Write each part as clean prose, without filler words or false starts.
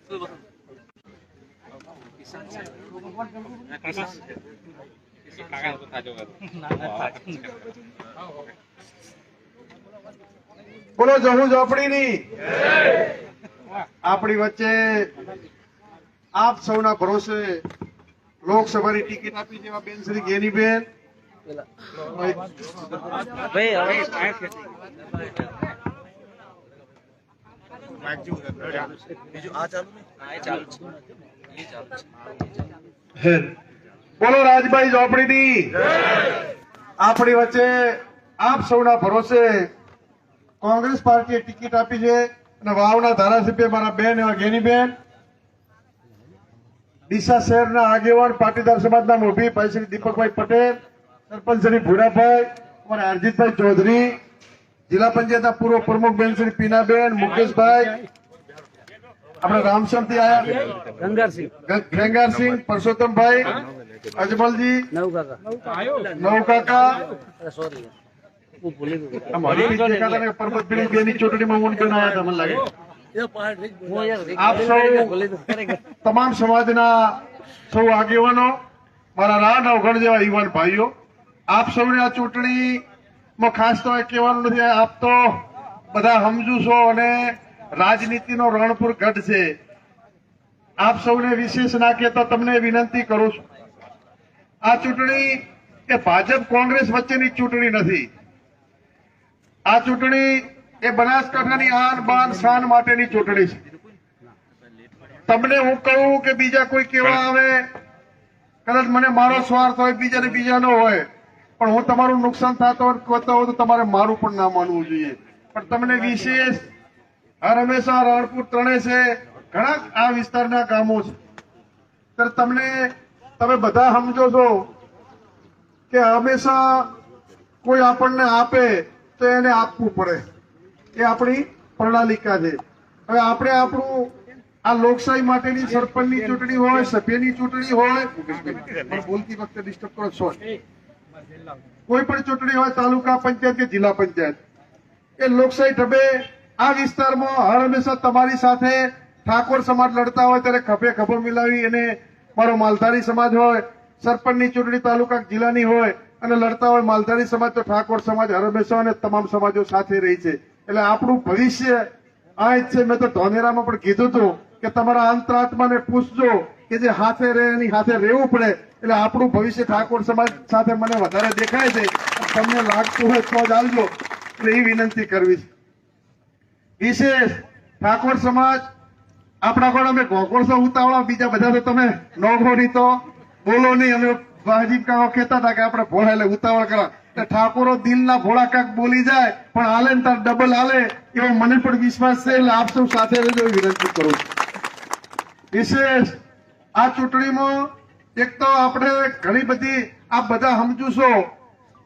બોલો જહુ ઝોપડીની આપણી વચ્ચે આપ સૌના ભરોસે લોકસભાની ટિકિટ આપી જેવા બેન શ્રી ગેનીબેન બોલો રાજભાઈ ઝોપડીની આપણી વચ્ચે આપ સૌના ભરોસે કોંગ્રેસ પાર્ટીએ ટિકિટ આપી છે અને વાવના ધારાસભ્ય મારા બેન એવા ગેનીબેન, ડીસા શહેરના આગેવાન પાટીદાર સમાજના મોભી ભાઈ શ્રી દીપકભાઈ પટેલ, સરપંચ શ્રી ભૂરાભાઈ, અમારા હરજીતભાઈ ચૌધરી, જિલ્લા પંચાયતના પૂર્વ પ્રમુખ બેન શ્રી પીનાબેન, મુકેશભાઈ, આપણા રામશ્યામથી આવ્યા ગંગારસિંહ, પરસોત્તમભાઈ, અજમલજી, નવકાકા, તમામ સમાજના સૌ આગેવાનો, મારા રાહ નવગણ જેવા યુવાન ભાઈઓ, આપ સૌને આ ચૂંટણીમાં ખાસ તો કહેવાનું નથી. આપ તો બધા સમજુ છો અને રાજનીતિનો રણપુર ગઢ છે. આપ સૌને વિશેષ ના કહેતા તમને વિનંતી કરું છું, આ ચૂંટણી એ ભાજપ કોંગ્રેસ વચ્ચેની ચૂંટણી નથી. આ ચૂંટણી એ બનાસકાંઠાની આન બાન શાન માટેની ચૂંટણી છે. તમને હું કહું કે બીજા કોઈ કેવા આવે, કદાચ મને મારો સ્વાર્થ હોય, બીજાને બીજાનો હોય, પણ હું તમારું નુકસાન થતો હોય તો તમારે મારું પણ ના માનવું જોઈએ. પણ તમને વિશેષ હર હંમેશા રણપુર ત્રણે છે, ઘણા આ વિસ્તારના ગામો છે, ત્યારે તમે બધા સમજો છો કે હંમેશા કોઈ આપણને આપે તો એને આપવું પડે, એ આપણી પ્રણાલિકા છે. હવે આપણે આપણું આ લોકશાહી માટેની સરપંચની ચૂંટણી હોય, સભ્યની ચૂંટણી હોય, બોલતી વખતે ડિસ્ટર્બ કરો છો, કોઈ પણ ચૂંટણી હોય, તાલુકા પંચાયત કે જિલ્લા પંચાયત, એ લોકશાહી ઢબે આ વિસ્તારમાં હર હંમેશા તમારી સાથે ઠાકોર સમાજ લડતા હોય ત્યારે ખભે ખભો મિલાવી, અને મારો માલધારી સમાજ હોય, સરપંચની ચૂંટણી તાલુકા જિલ્લાની હોય અને લડતા હોય માલધારી સમાજ, તો ઠાકોર સમાજ હર હંમેશા અને તમામ સમાજો સાથે રહી છે. એટલે આપણું ભવિષ્ય આ જ છે. મેં તો ધોનેરામાં પણ કીધું હતું કે તમારા અંતરાત્માને પૂછજો કે જે હાથે રહે એની હાથે રહેવું પડે. એટલે આપણું ભવિષ્ય ઠાકોર સમાજ સાથે મને વધારે દેખાય છે. તમને લાગતું હોય તો જ આવજો, એટલે એ વિનંતી કરવી છે. વિશેષ ઠાકોર સમાજ આપણા કોણ અમે ઘોઘોળસો ઉતાવળા, બીજા બધા તો તમે નોઘોરી તો બોલો નહીં. અમે વાજીબ કાકો કહેતા હતા કે આપણે ભોળા એટલે ઉતાવળ કરા, ઠાકોરો દિલના ભોળા કાક બોલી જાય પણ હાલે ને તાર ડબલ હાલે, એવો મને પણ વિશ્વાસ છે. એટલે આપ સૌ સાથે રહેજો એ વિનંતી કરું છું. વિશેષ આ ચૂંટણીમાં એક તો આપણે ઘણી બધી આપ બધા સમજુ છો,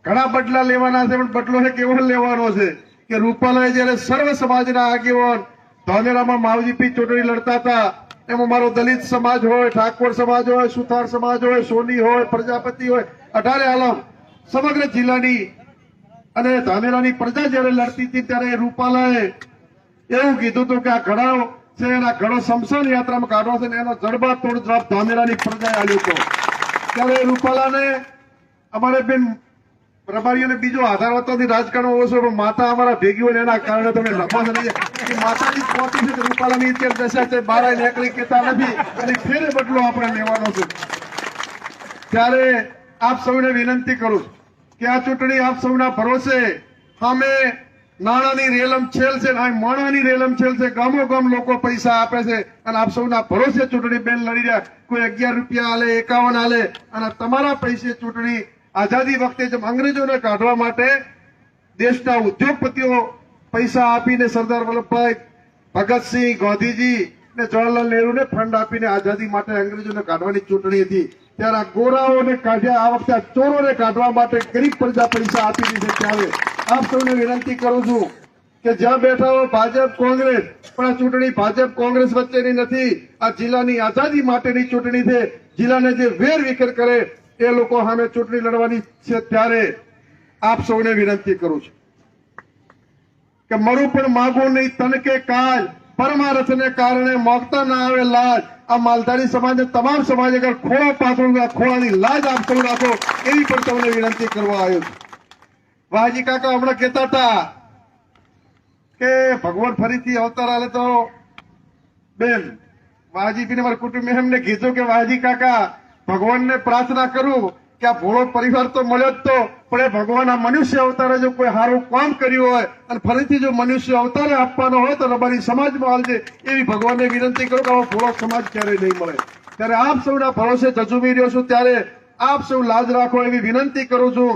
ઘણા બદલા લેવાના છે, પણ બદલો છે કેવો લેવાનો છે કે રૂપાલાએ જયારે સર્વ સમાજના આગેવાન ધાનેરામાં માવજીપી ચૂંટણી લડતા હતા, એમાં મારો દલિત સમાજ હોય, ઠાકોર સમાજ હોય, સુથાર સમાજ હોય, સોની હોય, પ્રજાપતિ હોય, 18 આલમ સમગ્ર જિલ્લાની અને ધાનેરાની પ્રજા જયારે લડતી હતી ત્યારે રૂપાલાએ એવું કીધું હતું કે આ ઘડો છે એના ઘડો શમશાન યાત્રામાં કાઢવો છે, એનો જડબા તોડ જવાબ ધાનેરાની પ્રજાએ આપ્યો હતો. ત્યારે રૂપાલાને અમારે બેન પ્રભારીઓને બીજો આધાર હતો રાજકારણમાં ઓછો, પણ માતા અમારા ભેગી હોય એના કારણે તમે લખવા છે. માતાજી પહોંચી છે રૂપાલાની અત્યારે દશા છે, બાર નીકળી કેતા નથી, અને ફેરે બદલો આપણે લેવાનો છે. ત્યારે આપ સૌને વિનંતી કરું કે આ ચૂંટણી આપ સૌના ભરોસે, સામે નાણાંની રેલમછેલ છે, માણાની રેલમછેલ છે, ગામો ગામ લોકો પૈસા આપે છે, અને આપ સૌના ભરોસે ચૂંટણી બેન લડી રહ્યા. કોઈ 11 રૂપિયા હાલે, 51 હાલે, અને તમારા પૈસે ચૂંટણી આઝાદી વખતે જેમ અંગ્રેજોને કાઢવા માટે દેશના ઉદ્યોગપતિઓ પૈસા આપીને સરદાર વલ્લભભાઈ, ભગતસિંહ, ગાંધીજી ને જવાહરલાલ નહેરુને ફંડ આપીને આઝાદી માટે અંગ્રેજોને કાઢવાની ચૂંટણી હતી. ત્યારે આ ગોરાઓને કાઢ્યા, આ વખતે ચોરોને કાઢવા માટે ગરીબ પ્રજા પૈસા આપી દીધી. ત્યારે આપ સૌને વિનંતી કરું છું કે જ્યાં બેઠા હો ભાજપ કોંગ્રેસ, પણ આ ચૂંટણી ભાજપ કોંગ્રેસ વચ્ચેની નથી. આ જિલ્લાની આઝાદી માટેની ચૂંટણી છે. જિલ્લાને જે વેર વિખેર કરે એ લોકો સામે ચૂંટણી લડવાની છે. ત્યારે આપ સૌને વિનંતી કરું છું કે મરું પણ માગું નહીં તન કે કાલ, પરમાર્થને કારણે મોગતા ના આવે લાજ આ માલધારી સમાજને તમામ સમાજ અગર ખોળો પાથરું આ ખોળાની લાજ આપ સૌ રાખો એવી પણ તમને વિનંતી કરવા આવ્યો છું. વાહજી કાકા હમણાં કહેતા હતા કે ભગવાન ફરીથી અવતાર આલે તો બેન વાહજીને મારા કુટુંબે એમને કીધું કે વાહજી કાકા ભગવાનને પ્રાર્થના કરું કે આ ભોળો પરિવાર તો મળ્યો જ તો પણ એ ભગવાન આ મનુષ્ય અવતારે જો કોઈ સારું કામ કર્યું હોય અને ફરીથી જો મનુષ્ય અવતારે આપવાનો હોય તો રબારી સમાજમાં હાલજે એવી ભગવાનને વિનંતી કરું કે આવો ભોળો સમાજ ક્યારેય નહીં મળે. ત્યારે આપ સૌના ભરોસે જજુમી રહ્યો છું ત્યારે આપ સૌ લાજ રાખો એવી વિનંતી કરું છું.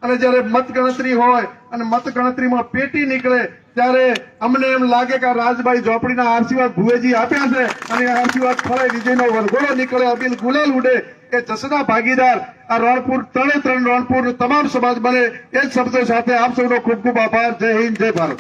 અને જયારે મતગણતરી હોય અને મતગણતરીમાં પેટી નીકળે ત્યારે અમને એમ લાગે કે આ રાજભાઈ ઝોપડીના આશીર્વાદ ભુવેજી આપ્યા છે અને આ આશીર્વાદ ફળાઈ વિજયનો વરઘોડો નીકળે અબીલ ગુલાલ ઉડે એ જસના ભાગીદાર આ રણપુર ત્રણે ત્રણ રણપુર તમામ સમાજ બને એ જ શબ્દો સાથે આપ સૌનો ખૂબ ખૂબ આભાર. જય હિન્દ, જય ભારત.